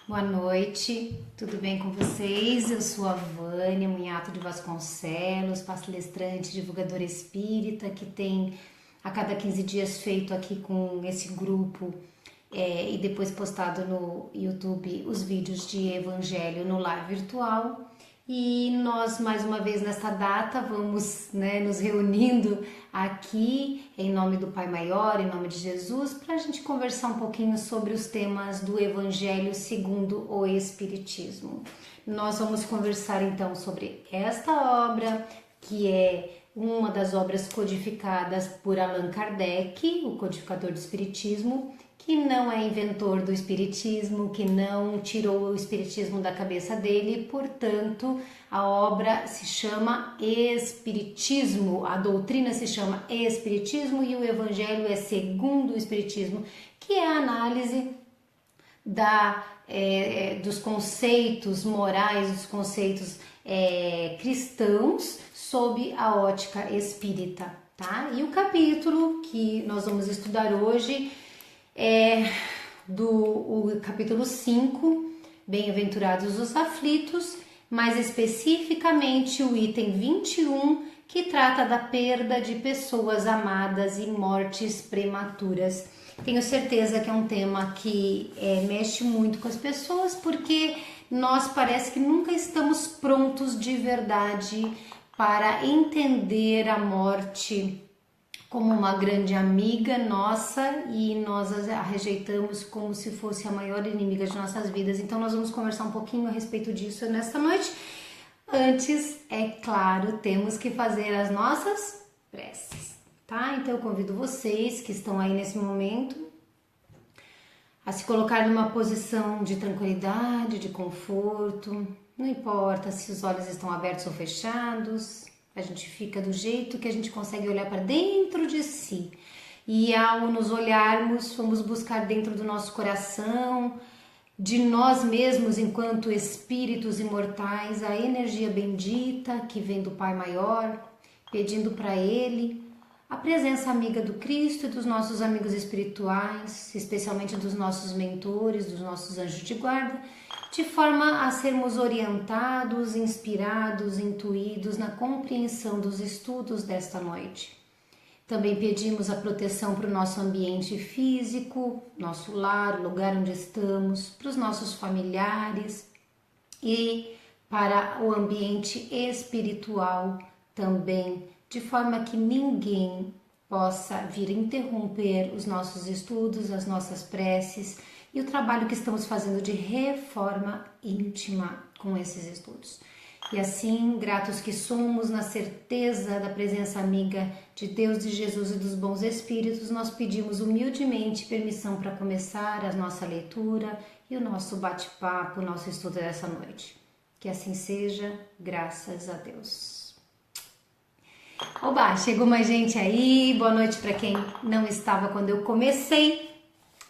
Boa noite, tudo bem com vocês? Eu sou a Vânia Munhato de Vasconcelos, palestrante, divulgadora espírita, que tem a cada 15 dias feito aqui com esse grupo e depois postado no YouTube os vídeos de Evangelho no Lar Virtual. E nós, mais uma vez nesta data, vamos nos reunindo aqui em nome do Pai Maior, em nome de Jesus, para a gente conversar um pouquinho sobre os temas do Evangelho segundo o Espiritismo. Nós vamos conversar então sobre esta obra, que é uma das obras codificadas por Allan Kardec, o codificador do Espiritismo, que não é inventor do Espiritismo, que não tirou o Espiritismo da cabeça dele, portanto, a obra se chama Espiritismo, a doutrina se chama Espiritismo e o Evangelho é segundo o Espiritismo, que é a análise dos conceitos morais, dos conceitos cristãos, sob a ótica espírita, tá? E o capítulo que nós vamos estudar hoje é o capítulo 5, Bem-aventurados os aflitos, mais especificamente o item 21, que trata da perda de pessoas amadas e mortes prematuras. Tenho certeza que é um tema que mexe muito com as pessoas, porque nós parece que nunca estamos prontos de verdade para entender a morte como uma grande amiga nossa e nós a rejeitamos como se fosse a maior inimiga de nossas vidas. Então nós vamos conversar um pouquinho a respeito disso nesta noite. Antes, é claro, temos que fazer as nossas preces, tá? Então eu convido vocês que estão aí nesse momento a se colocar numa posição de tranquilidade, de conforto. Não importa se os olhos estão abertos ou fechados. A gente fica do jeito que a gente consegue olhar para dentro de si. E ao nos olharmos, vamos buscar dentro do nosso coração, de nós mesmos enquanto espíritos imortais, a energia bendita que vem do Pai Maior, pedindo para Ele a presença amiga do Cristo e dos nossos amigos espirituais, especialmente dos nossos mentores, dos nossos anjos de guarda, de forma a sermos orientados, inspirados, intuídos na compreensão dos estudos desta noite. Também pedimos a proteção para o nosso ambiente físico, nosso lar, lugar onde estamos, para os nossos familiares e para o ambiente espiritual também, de forma que ninguém possa vir interromper os nossos estudos, as nossas preces e o trabalho que estamos fazendo de reforma íntima com esses estudos. E assim, gratos que somos, na certeza da presença amiga de Deus, de Jesus e dos bons espíritos, nós pedimos humildemente permissão para começar a nossa leitura e o nosso bate-papo, o nosso estudo dessa noite. Que assim seja, graças a Deus. Oba, chegou mais gente aí, boa noite para quem não estava quando eu comecei.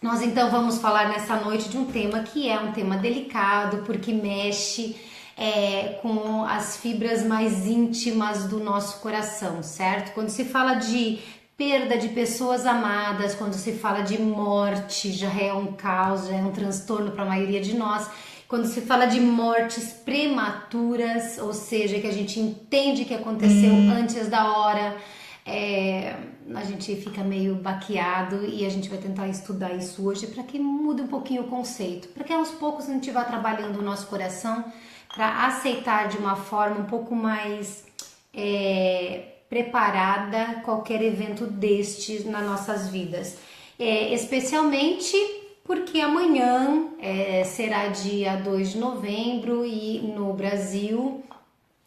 Nós então vamos falar nessa noite de um tema que é um tema delicado, porque mexe com as fibras mais íntimas do nosso coração, certo? Quando se fala de perda de pessoas amadas, quando se fala de morte, já é um caos, já é um transtorno para a maioria de nós. Quando se fala de mortes prematuras, ou seja, que a gente entende que aconteceu antes da hora, a gente fica meio baqueado e a gente vai tentar estudar isso hoje para que mude um pouquinho o conceito, para que aos poucos a gente vá trabalhando o nosso coração para aceitar de uma forma um pouco mais preparada qualquer evento destes nas nossas vidas, especialmente porque amanhã será dia 2 de novembro e no Brasil,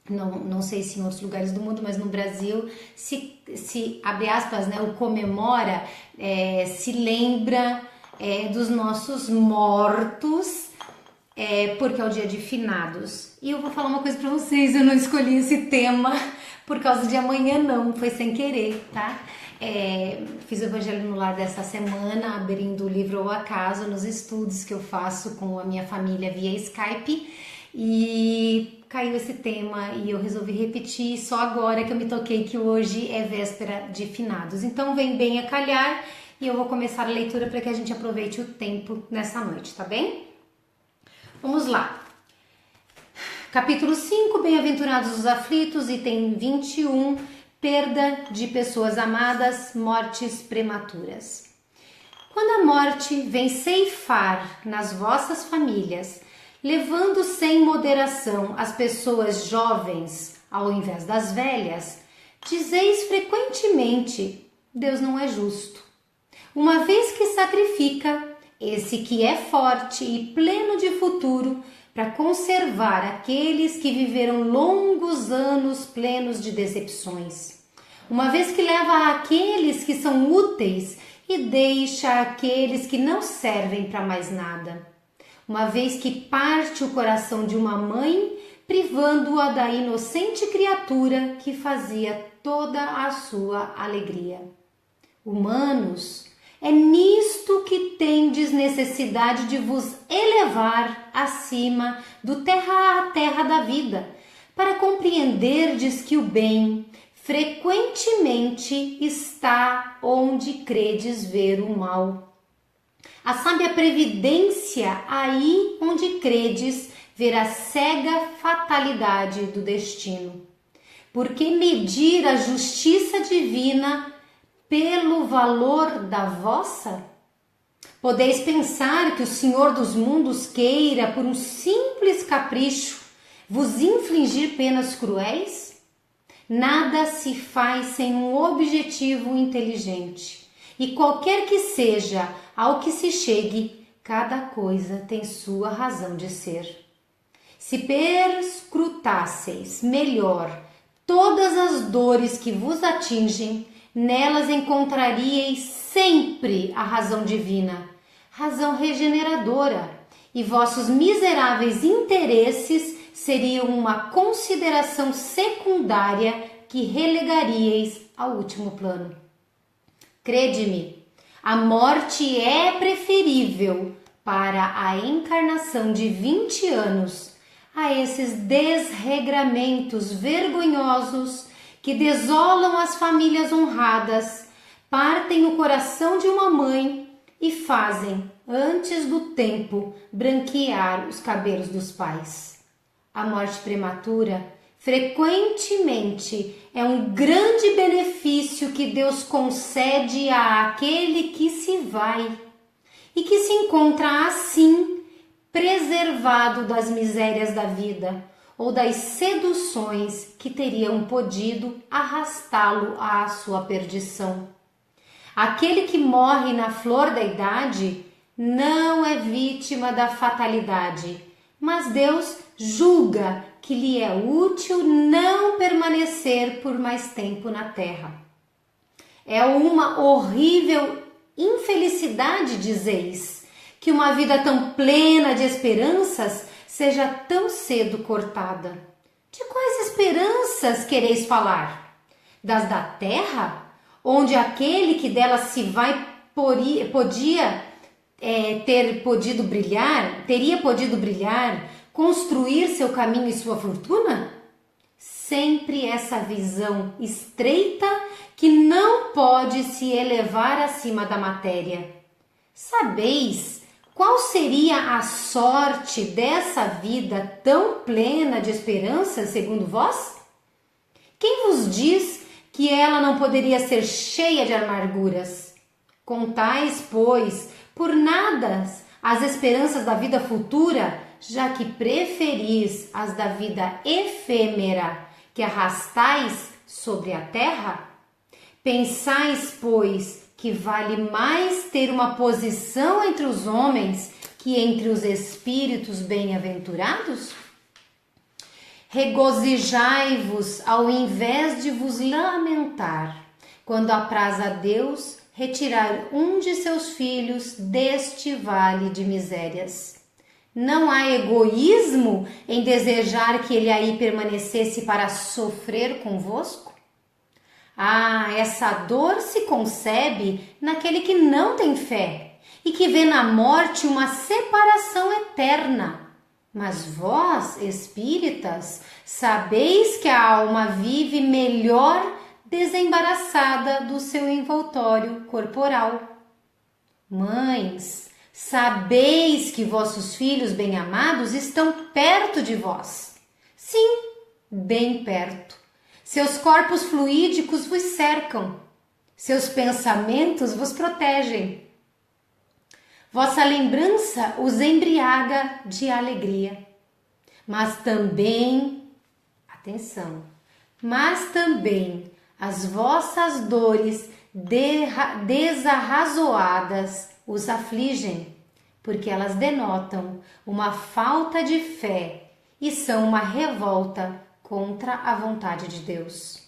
não sei se em outros lugares do mundo, mas no Brasil se abre aspas, o comemora, se lembra dos nossos mortos, porque é o dia de finados. E eu vou falar uma coisa pra vocês, eu não escolhi esse tema por causa de amanhã não, foi sem querer, tá? Fiz o Evangelho no Lar dessa semana, abrindo o livro ao acaso nos estudos que eu faço com a minha família via Skype e caiu esse tema e eu resolvi repetir só agora que eu me toquei que hoje é véspera de finados. Então vem bem a calhar e eu vou começar a leitura para que a gente aproveite o tempo nessa noite, tá bem? Vamos lá. Capítulo 5, Bem-aventurados os aflitos, item 21, perda de pessoas amadas, mortes prematuras. Quando a morte vem ceifar nas vossas famílias, levando sem moderação as pessoas jovens ao invés das velhas, dizeis frequentemente: Deus não é justo, uma vez que sacrifica esse que é forte e pleno de futuro para conservar aqueles que viveram longos anos plenos de decepções, uma vez que leva aqueles que são úteis e deixa aqueles que não servem para mais nada, uma vez que parte o coração de uma mãe, privando-a da inocente criatura que fazia toda a sua alegria. Humanos, é nisto que tendes necessidade de vos elevar acima do terra a terra da vida, para compreenderdes que o bem frequentemente está onde credes ver o mal. A sábia previdência aí onde credes ver a cega fatalidade do destino. Porque medir a justiça divina pelo valor da vossa? Podeis pensar que o Senhor dos mundos queira, por um simples capricho, vos infligir penas cruéis? Nada se faz sem um objetivo inteligente, e qualquer que seja ao que se chegue, cada coisa tem sua razão de ser. Se perscrutasseis melhor todas as dores que vos atingem, nelas encontraríeis sempre a razão divina, razão regeneradora, e vossos miseráveis interesses seriam uma consideração secundária que relegaríeis ao último plano. Crede-me, a morte é preferível para a encarnação de 20 anos a esses desregramentos vergonhosos que desolam as famílias honradas, partem o coração de uma mãe e fazem, antes do tempo, branquear os cabelos dos pais. A morte prematura, frequentemente, é um grande benefício que Deus concede àquele que se vai e que se encontra assim preservado das misérias da vida ou das seduções que teriam podido arrastá-lo à sua perdição. Aquele que morre na flor da idade não é vítima da fatalidade, mas Deus julga que lhe é útil não permanecer por mais tempo na terra. É uma horrível infelicidade, dizeis, que uma vida tão plena de esperanças seja tão cedo cortada. De quais esperanças quereis falar? Das da terra, onde aquele que dela se vai teria podido brilhar, construir seu caminho e sua fortuna? Sempre essa visão estreita que não pode se elevar acima da matéria. Sabeis qual seria a sorte dessa vida tão plena de esperança, segundo vós? Quem vos diz que ela não poderia ser cheia de amarguras? Contais, pois, por nada as esperanças da vida futura, já que preferis as da vida efêmera que arrastais sobre a terra? Pensais, pois, que vale mais ter uma posição entre os homens que entre os espíritos bem-aventurados? Regozijai-vos ao invés de vos lamentar, quando apraz a Deus retirar um de seus filhos deste vale de misérias. Não há egoísmo em desejar que ele aí permanecesse para sofrer convosco? Essa dor se concebe naquele que não tem fé e que vê na morte uma separação eterna. Mas vós, espíritas, sabeis que a alma vive melhor desembaraçada do seu envoltório corporal. Mães, Sabeis que vossos filhos bem-amados estão perto de vós. Sim, bem perto. Seus corpos fluídicos vos cercam. Seus pensamentos vos protegem. Vossa lembrança os embriaga de alegria. Mas também, atenção, mas também as vossas dores desarrazoadas os afligem, porque elas denotam uma falta de fé e são uma revolta contra a vontade de Deus.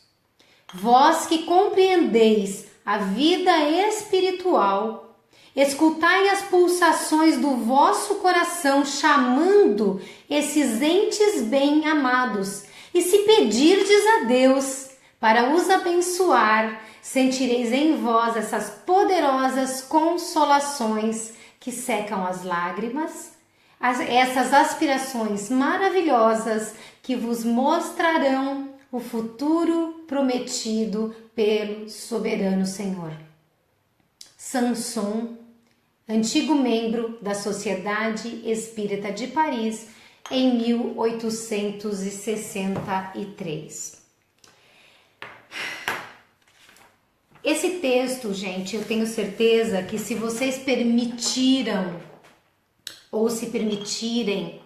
Vós que compreendeis a vida espiritual, escutai as pulsações do vosso coração chamando esses entes bem-amados, e se pedirdes a Deus para os abençoar, sentireis em vós essas poderosas consolações que secam as lágrimas, essas aspirações maravilhosas que vos mostrarão o futuro prometido pelo soberano Senhor. Samson, antigo membro da Sociedade Espírita de Paris, em 1863. Esse texto, gente, eu tenho certeza que se vocês permitiram ou se permitirem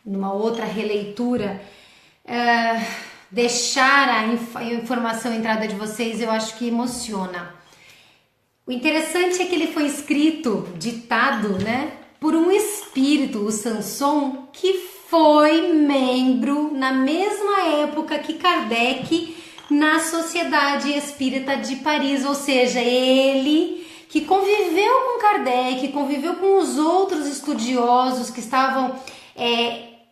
numa outra releitura, deixar a informação entrada de vocês, eu acho que emociona. O interessante é que ele foi escrito, ditado, né, por um espírito, o Samson, que foi membro na mesma época que Kardec na Sociedade Espírita de Paris, ou seja, ele que conviveu com Kardec, conviveu com os outros estudiosos que estavam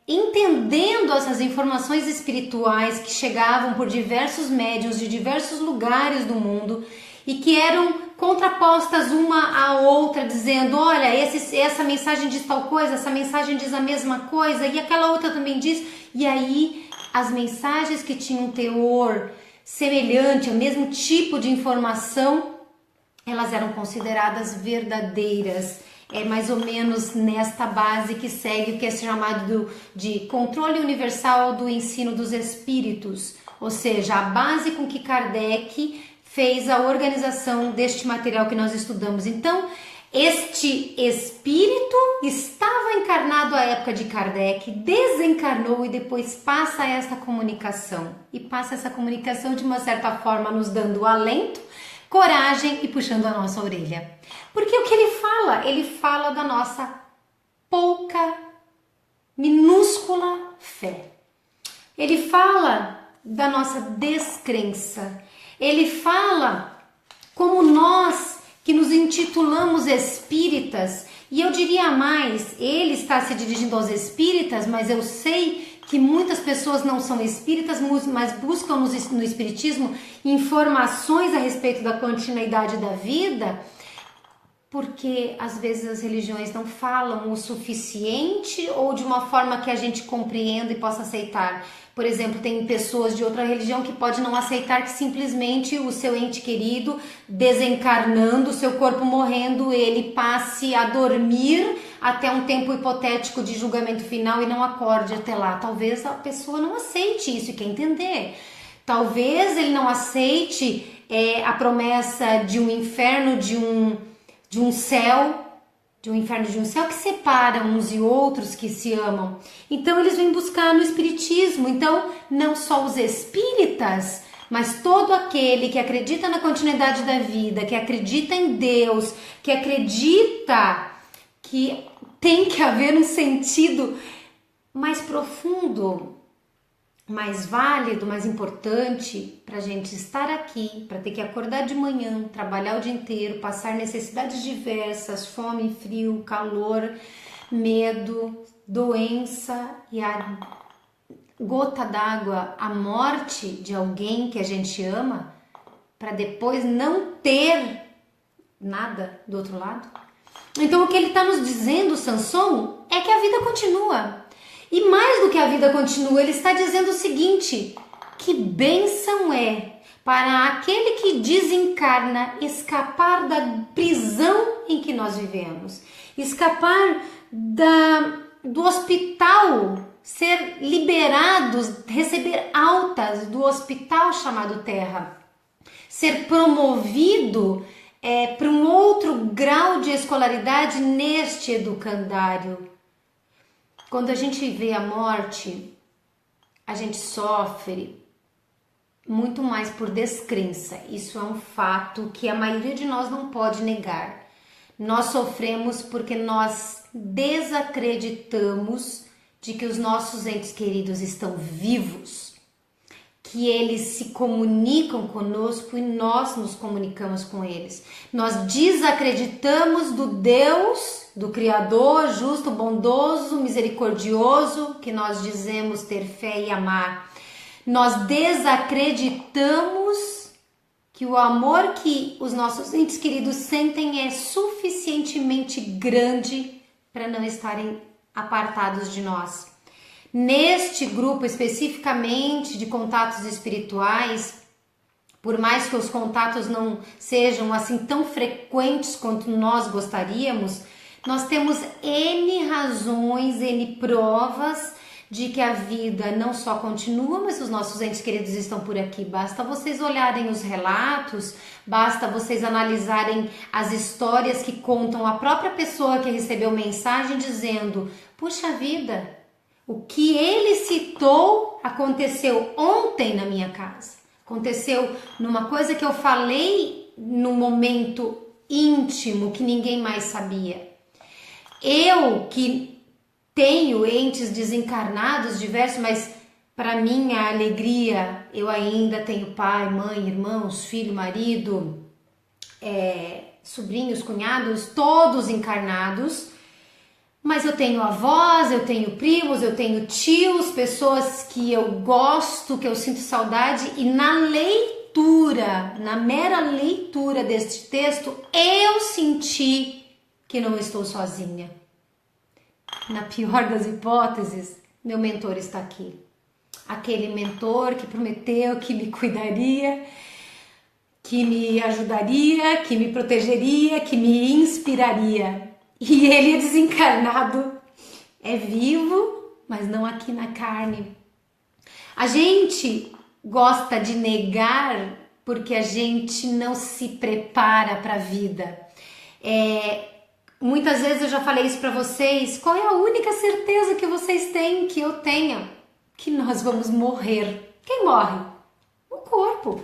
entendendo essas informações espirituais que chegavam por diversos médiuns de diversos lugares do mundo e que eram contrapostas uma à outra, dizendo, olha, essa mensagem diz tal coisa, essa mensagem diz a mesma coisa e aquela outra também diz, e aí as mensagens que tinham um teor semelhante, o mesmo tipo de informação, elas eram consideradas verdadeiras. É mais ou menos nesta base que segue o que é chamado de controle universal do ensino dos espíritos, ou seja, a base com que Kardec fez a organização deste material que nós estudamos. Então, este espírito estava encarnado à época de Kardec, desencarnou e depois passa esta comunicação. E passa essa comunicação de uma certa forma nos dando alento, coragem e puxando a nossa orelha. Porque o que ele fala? Ele fala da nossa pouca, minúscula fé. Ele fala da nossa descrença. Ele fala como nós que nos intitulamos espíritas, e eu diria mais, ele está se dirigindo aos espíritas, mas eu sei que muitas pessoas não são espíritas, mas buscam no espiritismo informações a respeito da continuidade da vida, porque às vezes as religiões não falam o suficiente ou de uma forma que a gente compreenda e possa aceitar. Por exemplo, tem pessoas de outra religião que podem não aceitar que simplesmente o seu ente querido, desencarnando, o seu corpo morrendo, ele passe a dormir até um tempo hipotético de julgamento final e não acorde até lá. Talvez a pessoa não aceite isso e quer entender. Talvez ele não aceite a promessa de um inferno, de um céu, de um inferno, de um céu que separa uns e outros que se amam. Então eles vêm buscar no espiritismo. Então não só os espíritas, mas todo aquele que acredita na continuidade da vida, que acredita em Deus, que acredita que tem que haver um sentido mais profundo, mais válido, mais importante para a gente estar aqui, para ter que acordar de manhã, trabalhar o dia inteiro, passar necessidades diversas, fome, frio, calor, medo, doença e a gota d'água, a morte de alguém que a gente ama, para depois não ter nada do outro lado. Então o que ele está nos dizendo, Samson, é que a vida continua. E mais do que a vida continua, ele está dizendo o seguinte, que bênção é para aquele que desencarna escapar da prisão em que nós vivemos. escapar do hospital, ser liberados, receber altas do hospital chamado Terra, ser promovido para um outro grau de escolaridade neste educandário. Quando a gente vê a morte, a gente sofre muito mais por descrença. Isso é um fato que a maioria de nós não pode negar. Nós sofremos porque nós desacreditamos de que os nossos entes queridos estão vivos, que eles se comunicam conosco e nós nos comunicamos com eles. Nós desacreditamos do Deus, do Criador, justo, bondoso, misericordioso, que nós dizemos ter fé e amar. Nós desacreditamos que o amor que os nossos entes queridos sentem é suficientemente grande para não estarem apartados de nós. Neste grupo especificamente de contatos espirituais, por mais que os contatos não sejam assim tão frequentes quanto nós gostaríamos, nós temos N razões, N provas de que a vida não só continua, mas os nossos entes queridos estão por aqui. Basta vocês olharem os relatos, basta vocês analisarem as histórias que contam a própria pessoa que recebeu mensagem dizendo: puxa vida, o que ele citou aconteceu ontem na minha casa. Aconteceu numa coisa que eu falei num momento íntimo que ninguém mais sabia. Eu que tenho entes desencarnados diversos, mas para minha alegria eu ainda tenho pai, mãe, irmãos, filho, marido, sobrinhos, cunhados, todos encarnados. Mas eu tenho avós, eu tenho primos, eu tenho tios, pessoas que eu gosto, que eu sinto saudade, e na mera leitura deste texto, eu senti que não estou sozinha. Na pior das hipóteses, meu mentor está aqui. Aquele mentor que prometeu que me cuidaria, que me ajudaria, que me protegeria, que me inspiraria. E ele é desencarnado, é vivo, mas não aqui na carne. A gente gosta de negar porque a gente não se prepara para a vida. Muitas vezes eu já falei isso para vocês. Qual é a única certeza que vocês têm, que eu tenha? Que nós vamos morrer. Quem morre? O corpo.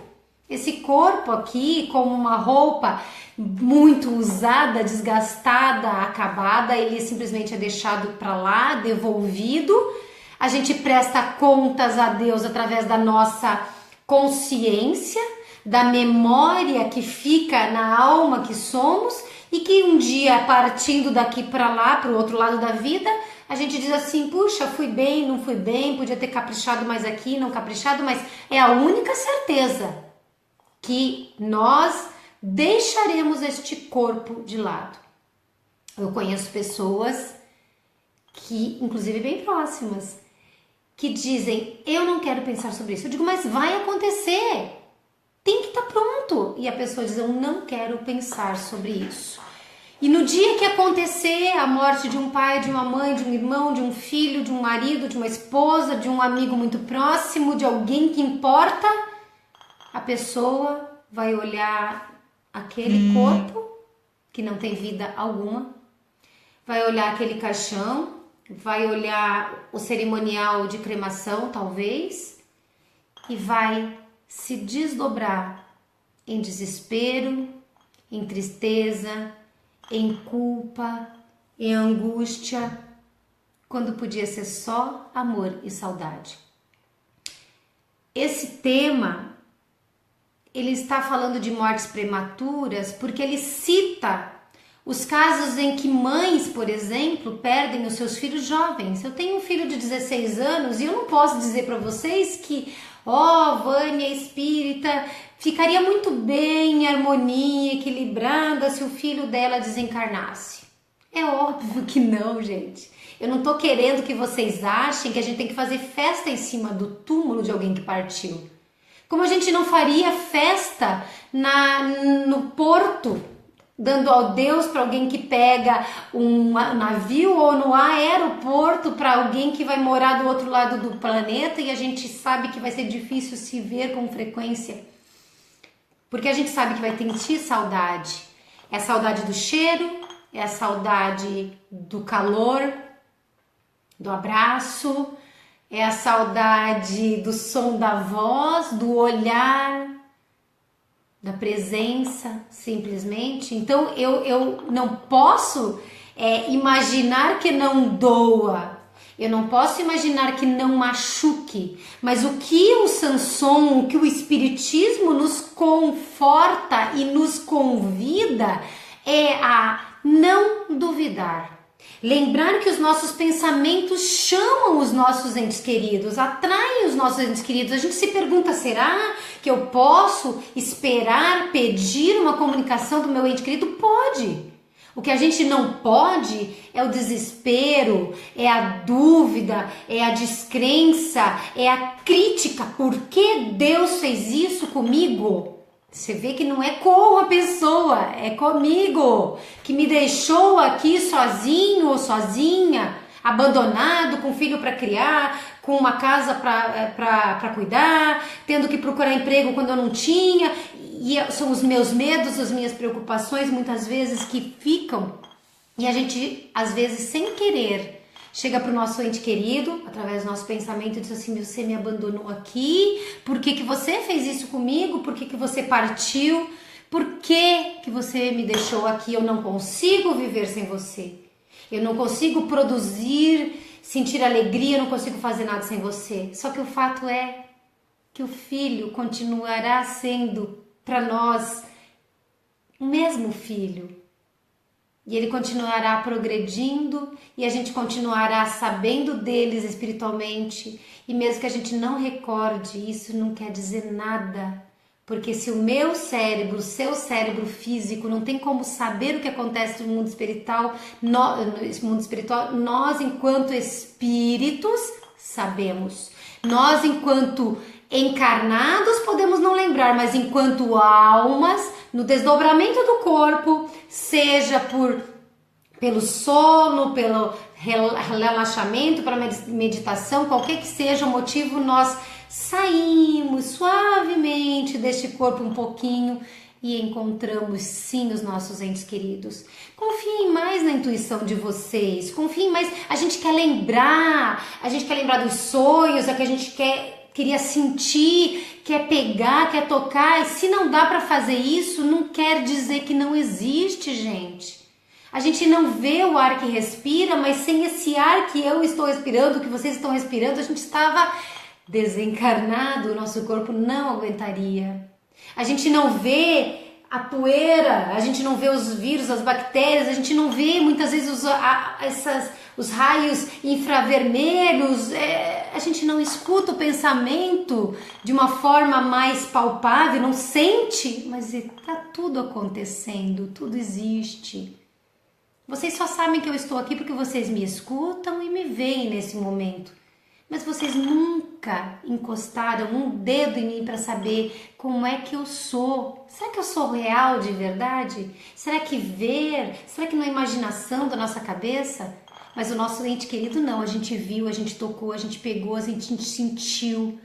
Esse corpo aqui, como uma roupa muito usada, desgastada, acabada, ele simplesmente é deixado para lá, devolvido. A gente presta contas a Deus através da nossa consciência, da memória que fica na alma que somos, e que um dia, partindo daqui para lá, para o outro lado da vida, a gente diz assim: puxa, fui bem, não fui bem, podia ter caprichado mais aqui, não caprichado, mas é a única certeza que nós deixaremos este corpo de lado. Eu conheço pessoas que, inclusive bem próximas, que dizem: eu não quero pensar sobre isso. Eu digo: mas vai acontecer, tem que estar pronto. E a pessoa diz: eu não quero pensar sobre isso. E no dia que acontecer a morte de um pai, de uma mãe, de um irmão, de um filho, de um marido, de uma esposa, de um amigo muito próximo, de alguém que importa, a pessoa vai olhar aquele corpo que não tem vida alguma, vai olhar aquele caixão, vai olhar o cerimonial de cremação, talvez, e vai se desdobrar em desespero, em tristeza, em culpa, em angústia, quando podia ser só amor e saudade. Esse tema, ele está falando de mortes prematuras porque ele cita os casos em que mães, por exemplo, perdem os seus filhos jovens. Eu tenho um filho de 16 anos e eu não posso dizer para vocês que, Vânia espírita, ficaria muito bem em harmonia, equilibrada se o filho dela desencarnasse. É óbvio que não, gente. Eu não tô querendo que vocês achem que a gente tem que fazer festa em cima do túmulo de alguém que partiu. Como a gente não faria festa no porto, dando ao Deus para alguém que pega um navio ou no aeroporto para alguém que vai morar do outro lado do planeta e a gente sabe que vai ser difícil se ver com frequência, porque a gente sabe que vai sentir saudade. É a saudade do cheiro, é a saudade do calor, do abraço, é a saudade do som da voz, do olhar, da presença, simplesmente. Então eu não posso imaginar que não doa, eu não posso imaginar que não machuque, mas o que o Sanson, o que o Espiritismo nos conforta e nos convida é a não duvidar. Lembrar que os nossos pensamentos chamam os nossos entes queridos, atraem os nossos entes queridos. A gente se pergunta, será que eu posso esperar, pedir uma comunicação do meu ente querido? Pode. O que a gente não pode é o desespero, é a dúvida, é a descrença, é a crítica. Por que Deus fez isso comigo? Você vê que não é com a pessoa, é comigo, que me deixou aqui sozinho ou sozinha, abandonado, com filho para criar, com uma casa para cuidar, tendo que procurar emprego quando eu não tinha. E são os meus medos, as minhas preocupações muitas vezes que ficam, e a gente, às vezes, sem querer, chega para o nosso ente querido, através do nosso pensamento, e diz assim, você me abandonou aqui, por que você fez isso comigo, por que você partiu, por que você me deixou aqui, eu não consigo viver sem você, eu não consigo produzir, sentir alegria, eu não consigo fazer nada sem você. Só que o fato é que o filho continuará sendo para nós o mesmo filho. E ele continuará progredindo e a gente continuará sabendo deles espiritualmente. E mesmo que a gente não recorde, isso não quer dizer nada. Porque se o meu cérebro, o seu cérebro físico não tem como saber o que acontece no mundo espiritual, nós enquanto espíritos sabemos. Nós enquanto encarnados podemos não lembrar, mas enquanto almas, no desdobramento do corpo, seja pelo sono, pelo relaxamento, pela meditação, qualquer que seja o motivo, nós saímos suavemente deste corpo um pouquinho e encontramos sim os nossos entes queridos. Confiem mais na intuição de vocês, confiem mais. A gente quer lembrar dos sonhos, é que a gente queria sentir, quer pegar, quer tocar, e se não dá para fazer isso, não quer dizer que não existe, gente. A gente não vê o ar que respira, mas sem esse ar que eu estou respirando, que vocês estão respirando, a gente estava desencarnado, o nosso corpo não aguentaria. A gente não vê a poeira, a gente não vê os vírus, as bactérias, a gente não vê muitas vezes os raios infravermelhos, a gente não escuta o pensamento de uma forma mais palpável, não sente, mas está tudo acontecendo, tudo existe. Vocês só sabem que eu estou aqui porque vocês me escutam e me veem nesse momento. Mas vocês nunca encostaram um dedo em mim para saber como é que eu sou. Será que eu sou real de verdade? Será que será que não é imaginação da nossa cabeça? Mas o nosso ente querido não, a gente viu, a gente tocou, a gente pegou, a gente sentiu.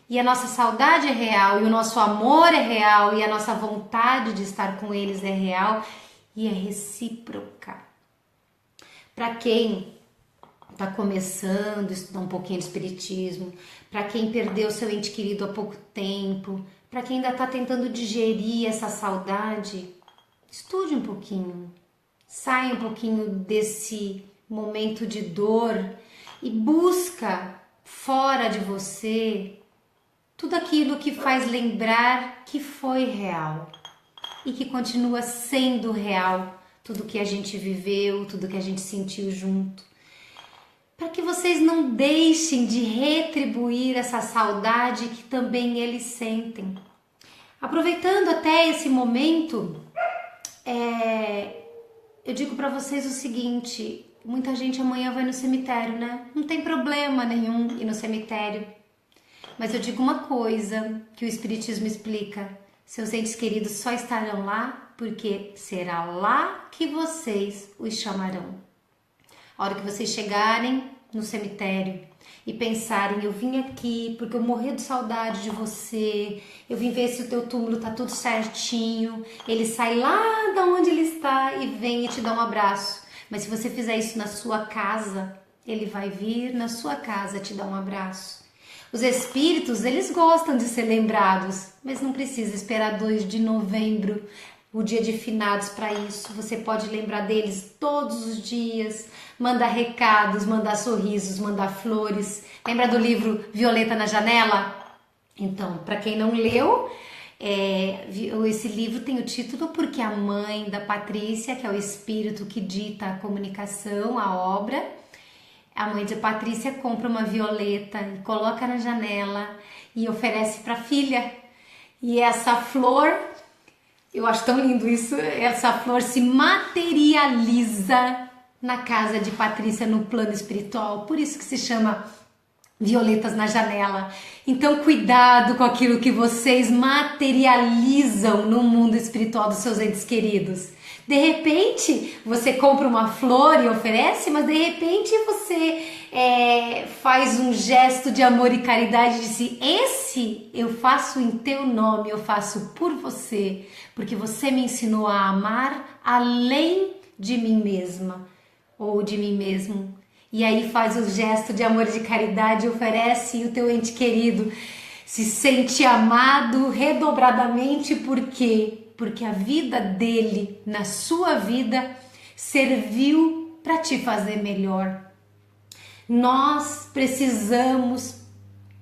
E a nossa saudade é real, e o nosso amor é real, e a nossa vontade de estar com eles é real e é recíproca. Para quem está começando a estudar um pouquinho de espiritismo, para quem perdeu seu ente querido há pouco tempo, para quem ainda está tentando digerir essa saudade, estude um pouquinho, saia um pouquinho desse momento de dor e busca fora de você tudo aquilo que faz lembrar que foi real e que continua sendo real, tudo que a gente viveu, tudo que a gente sentiu junto, para que vocês não deixem de retribuir essa saudade que também eles sentem. Aproveitando até esse momento, eu digo para vocês o seguinte, muita gente amanhã vai no cemitério, né? Não tem problema nenhum ir no cemitério. Mas eu digo uma coisa que o Espiritismo explica, seus entes queridos só estarão lá porque será lá que vocês os chamarão. A hora que vocês chegarem no cemitério e pensarem, eu vim aqui porque eu morri de saudade de você, eu vim ver se o teu túmulo tá tudo certinho, ele sai lá da onde ele está e vem e te dá um abraço. Mas se você fizer isso na sua casa, ele vai vir na sua casa te dar um abraço. Os espíritos, eles gostam de ser lembrados, mas não precisa esperar 2 de novembro, o dia de finados, para isso. Você pode lembrar deles todos os dias, mandar recados, mandar sorrisos, mandar flores. Lembra do livro Violeta na Janela? Então, para quem não leu, esse livro tem o título porque a mãe da Patrícia, que é o espírito que dita a comunicação, a obra, a mãe de Patrícia compra uma violeta e coloca na janela e oferece para a filha. E essa flor, eu acho tão lindo isso, essa flor se materializa na casa de Patrícia no plano espiritual. Por isso que se chama violetas na janela. Então, cuidado com aquilo que vocês materializam no mundo espiritual dos seus entes queridos. De repente, você compra uma flor e oferece, mas de repente você faz um gesto de amor e caridade e diz: esse eu faço em teu nome, eu faço por você, porque você me ensinou a amar além de mim mesma ou de mim mesmo. E aí faz o gesto de amor e de caridade, oferece, e o teu ente querido se sente amado redobradamente. Por quê? Porque a vida dele, na sua vida, serviu para te fazer melhor. Nós precisamos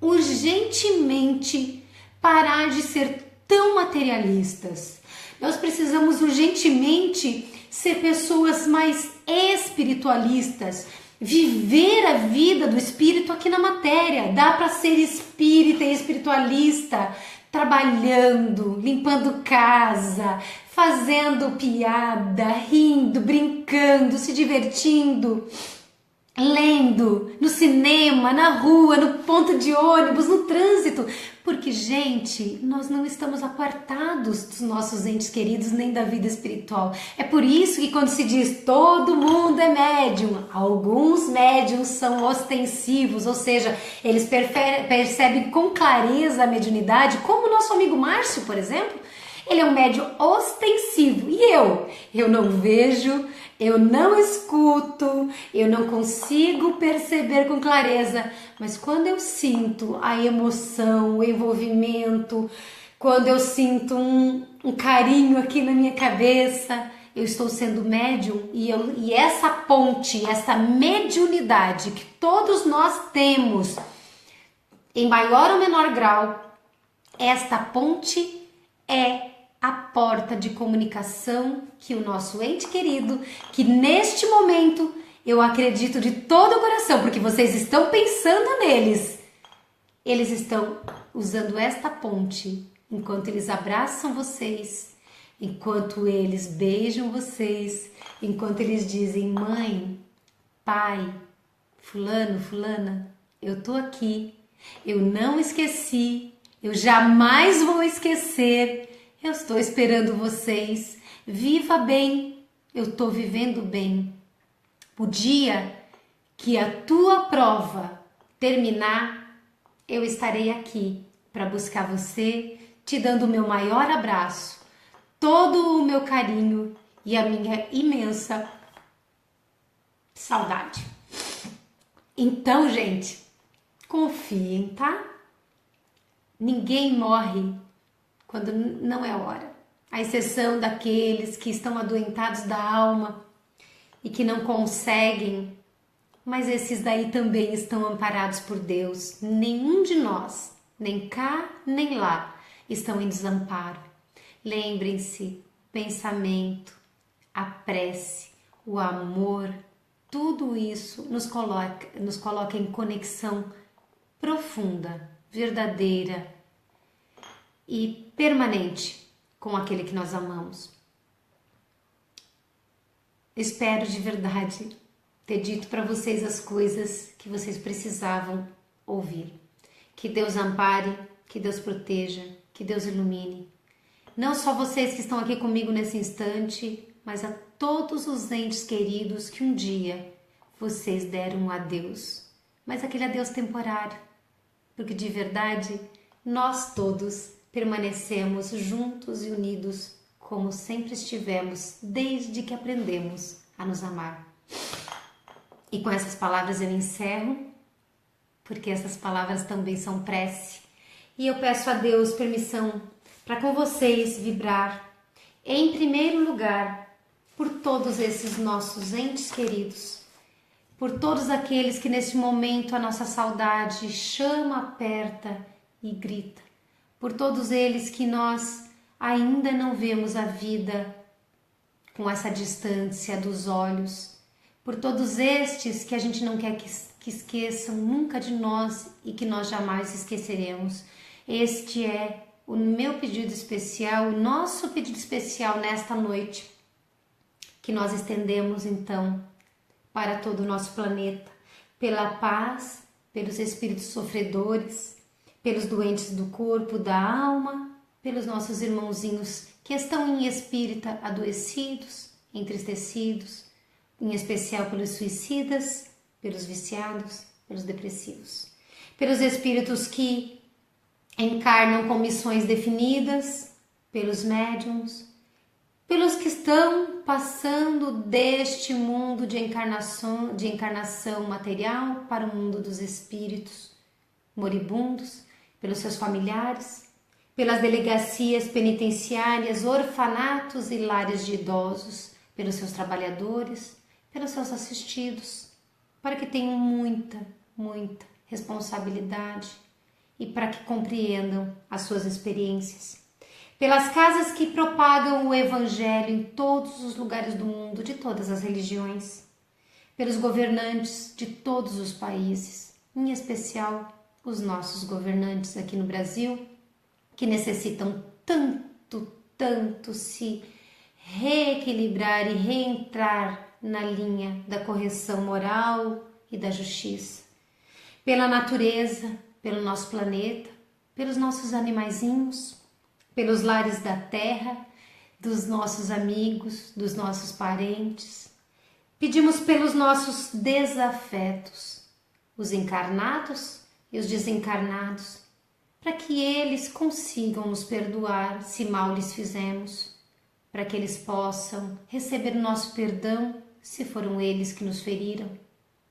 urgentemente parar de ser tão materialistas. Nós precisamos urgentemente ser pessoas mais espiritualistas, viver a vida do espírito aqui na matéria. Dá para ser espírita e espiritualista trabalhando, limpando casa, fazendo piada, rindo, brincando, se divertindo, lendo, no cinema, na rua, no ponto de ônibus, no trânsito. Porque, gente, nós não estamos apartados dos nossos entes queridos nem da vida espiritual. É por isso que quando se diz todo mundo é médium, alguns médiums são ostensivos, ou seja, eles percebem com clareza a mediunidade, como o nosso amigo Márcio, por exemplo. Ele é um médium ostensivo. E eu não vejo, eu não escuto, eu não consigo perceber com clareza. Mas quando eu sinto a emoção, o envolvimento, quando eu sinto um carinho aqui na minha cabeça, eu estou sendo médium. E essa ponte, essa mediunidade que todos nós temos, em maior ou menor grau, esta ponte é a porta de comunicação que o nosso ente querido, que neste momento eu acredito de todo o coração, porque vocês estão pensando neles, eles estão usando esta ponte enquanto eles abraçam vocês, enquanto eles beijam vocês, enquanto eles dizem: mãe, pai, fulano, fulana, eu tô aqui, eu não esqueci, eu jamais vou esquecer. Eu estou esperando vocês. Viva bem. Eu estou vivendo bem. O dia que a tua prova terminar, eu estarei aqui para buscar você, te dando o meu maior abraço, todo o meu carinho e a minha imensa saudade. Então, gente, confiem, tá? Ninguém morre quando não é hora, à exceção daqueles que estão adoentados da alma e que não conseguem, mas esses daí também estão amparados por Deus. Nenhum de nós, nem cá nem lá, estão em desamparo. Lembrem-se, pensamento, a prece, o amor, tudo isso nos coloca em conexão profunda, verdadeira e permanente com aquele que nós amamos. Espero de verdade ter dito para vocês as coisas que vocês precisavam ouvir. Que Deus ampare, que Deus proteja, que Deus ilumine não só vocês que estão aqui comigo nesse instante, mas a todos os entes queridos que um dia vocês deram um adeus, mas aquele adeus temporário, porque de verdade nós todos permanecemos juntos e unidos como sempre estivemos desde que aprendemos a nos amar. E com essas palavras eu encerro, porque essas palavras também são prece. E eu peço a Deus permissão para com vocês vibrar, em primeiro lugar, por todos esses nossos entes queridos, por todos aqueles que neste momento a nossa saudade chama, aperta e grita, por todos eles que nós ainda não vemos a vida com essa distância dos olhos, por todos estes que a gente não quer que esqueçam nunca de nós e que nós jamais esqueceremos. Este é o meu pedido especial, o nosso pedido especial nesta noite, que nós estendemos então para todo o nosso planeta, pela paz, pelos espíritos sofredores, pelos doentes do corpo, da alma, pelos nossos irmãozinhos que estão em espírita adoecidos, entristecidos, em especial pelos suicidas, pelos viciados, pelos depressivos, pelos espíritos que encarnam com missões definidas, pelos médiums, pelos que estão passando deste mundo de encarnação material para o mundo dos espíritos moribundos, pelos seus familiares, pelas delegacias penitenciárias, orfanatos e lares de idosos, pelos seus trabalhadores, pelos seus assistidos, para que tenham muita responsabilidade e para que compreendam as suas experiências. Pelas casas que propagam o Evangelho em todos os lugares do mundo, de todas as religiões. Pelos governantes de todos os países, em especial os nossos governantes aqui no Brasil, que necessitam tanto se reequilibrar e reentrar na linha da correção moral e da justiça. Pela natureza, pelo nosso planeta, pelos nossos animaizinhos, pelos lares da terra, dos nossos amigos, dos nossos parentes. Pedimos pelos nossos desafetos, os encarnados e os desencarnados, para que eles consigam nos perdoar se mal lhes fizemos, para que eles possam receber o nosso perdão se foram eles que nos feriram,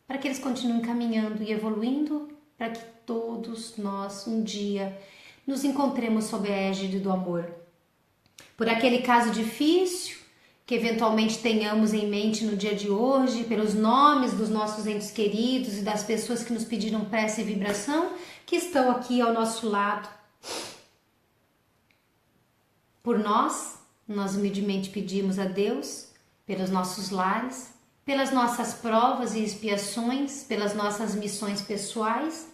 para que eles continuem caminhando e evoluindo, para que todos nós um dia nos encontremos sob a égide do amor. Por aquele caso difícil que eventualmente tenhamos em mente no dia de hoje, pelos nomes dos nossos entes queridos e das pessoas que nos pediram prece e vibração, que estão aqui ao nosso lado. Por nós humildemente pedimos a Deus, pelos nossos lares, pelas nossas provas e expiações, pelas nossas missões pessoais,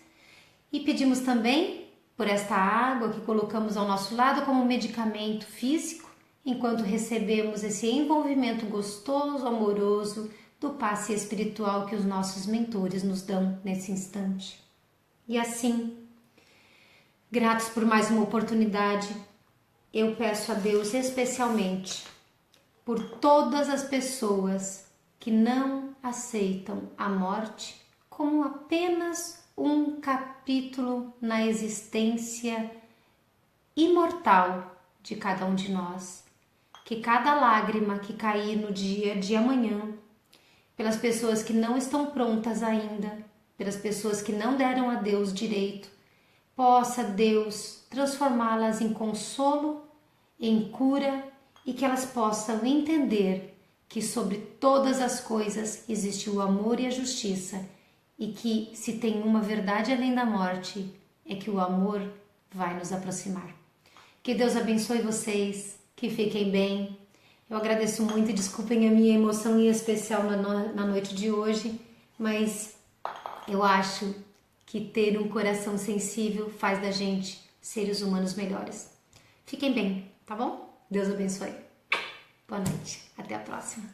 e pedimos também por esta água que colocamos ao nosso lado como medicamento físico, enquanto recebemos esse envolvimento gostoso, amoroso do passe espiritual que os nossos mentores nos dão nesse instante. E assim, gratos por mais uma oportunidade, eu peço a Deus especialmente por todas as pessoas que não aceitam a morte como apenas um capítulo na existência imortal de cada um de nós. Que cada lágrima que cair no dia de amanhã, pelas pessoas que não estão prontas ainda, pelas pessoas que não deram a Deus direito, possa Deus transformá-las em consolo, em cura, e que elas possam entender que sobre todas as coisas existe o amor e a justiça, e que se tem uma verdade além da morte, é que o amor vai nos aproximar. Que Deus abençoe vocês, que fiquem bem. Eu agradeço muito e desculpem a minha emoção em especial na noite de hoje, mas eu acho que ter um coração sensível faz da gente seres humanos melhores. Fiquem bem, tá bom? Deus abençoe. Boa noite. Até a próxima.